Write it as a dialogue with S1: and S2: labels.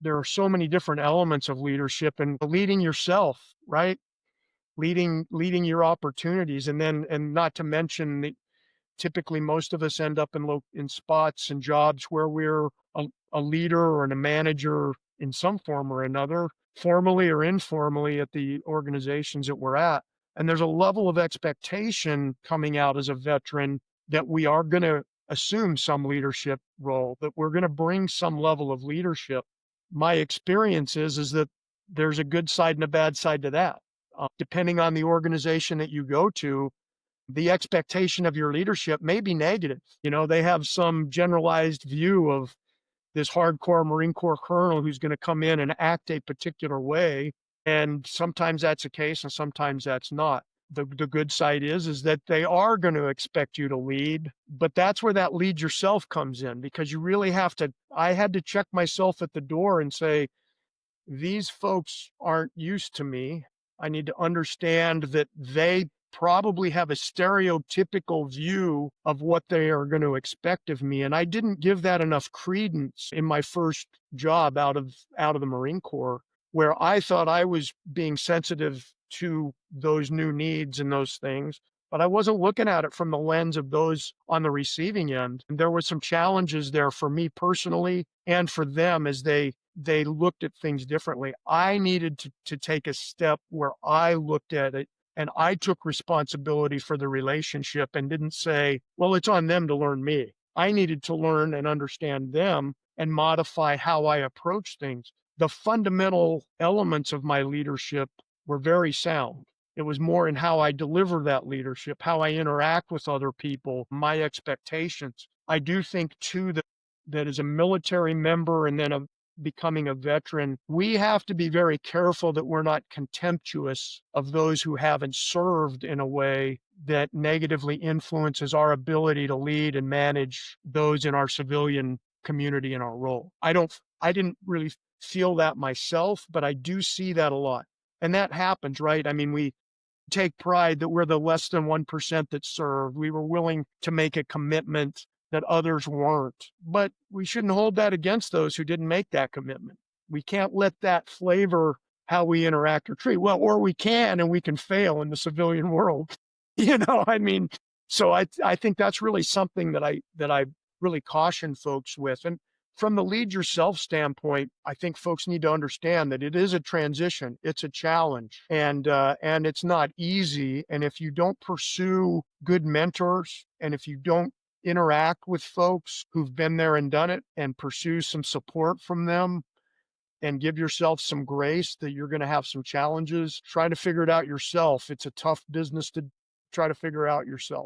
S1: there are so many different elements of leadership and leading yourself, right? Leading your opportunities. And then, and not to mention the typically most of us end up in spots and jobs where we're a leader or a manager in some form or another, formally or informally at the organizations that we're at. And there's a level of expectation coming out as a veteran that we are going to assume some leadership role, that we're going to bring some level of leadership. My experience is that there's a good side and a bad side to that. Depending on the organization that you go to, the expectation of your leadership may be negative. You know, they have some generalized view of this hardcore Marine Corps colonel who's going to come in and act a particular way. And sometimes that's the case and sometimes that's not. The good side is that they are going to expect you to lead, but that's where that lead yourself comes in, because you really have to. I had to check myself at the door and say, these folks aren't used to me. I need to understand that they probably have a stereotypical view of what they are going to expect of me. And I didn't give that enough credence in my first job out of the Marine Corps, where I thought I was being sensitive to those new needs and those things. But I wasn't looking at it from the lens of those on the receiving end. And there were some challenges there for me personally and for them as they looked at things differently. I needed to take a step where I looked at it and I took responsibility for the relationship and didn't say, well, it's on them to learn me. I needed to learn and understand them and modify how I approach things. The fundamental elements of my leadership were very sound. It was more in how I deliver that leadership, how I interact with other people, my expectations. I do think too that as a military member and then becoming a veteran, we have to be very careful that we're not contemptuous of those who haven't served in a way that negatively influences our ability to lead and manage those in our civilian community in our role. I didn't really feel that myself, but I do see that a lot. And that happens, right? I mean, we take pride that we're the less than 1% that served. We were willing to make a commitment that others weren't. But we shouldn't hold that against those who didn't make that commitment. We can't let that flavor how we interact or treat. Well, or we can, and we can fail in the civilian world. I mean, so I think that's really something that I really caution folks with. And from the lead yourself standpoint, I think folks need to understand that it is a transition. It's a challenge, and it's not easy. And if you don't pursue good mentors, and if you don't interact with folks who've been there and done it and pursue some support from them and give yourself some grace that you're going to have some challenges, try to figure it out yourself. It's a tough business to try to figure out yourself.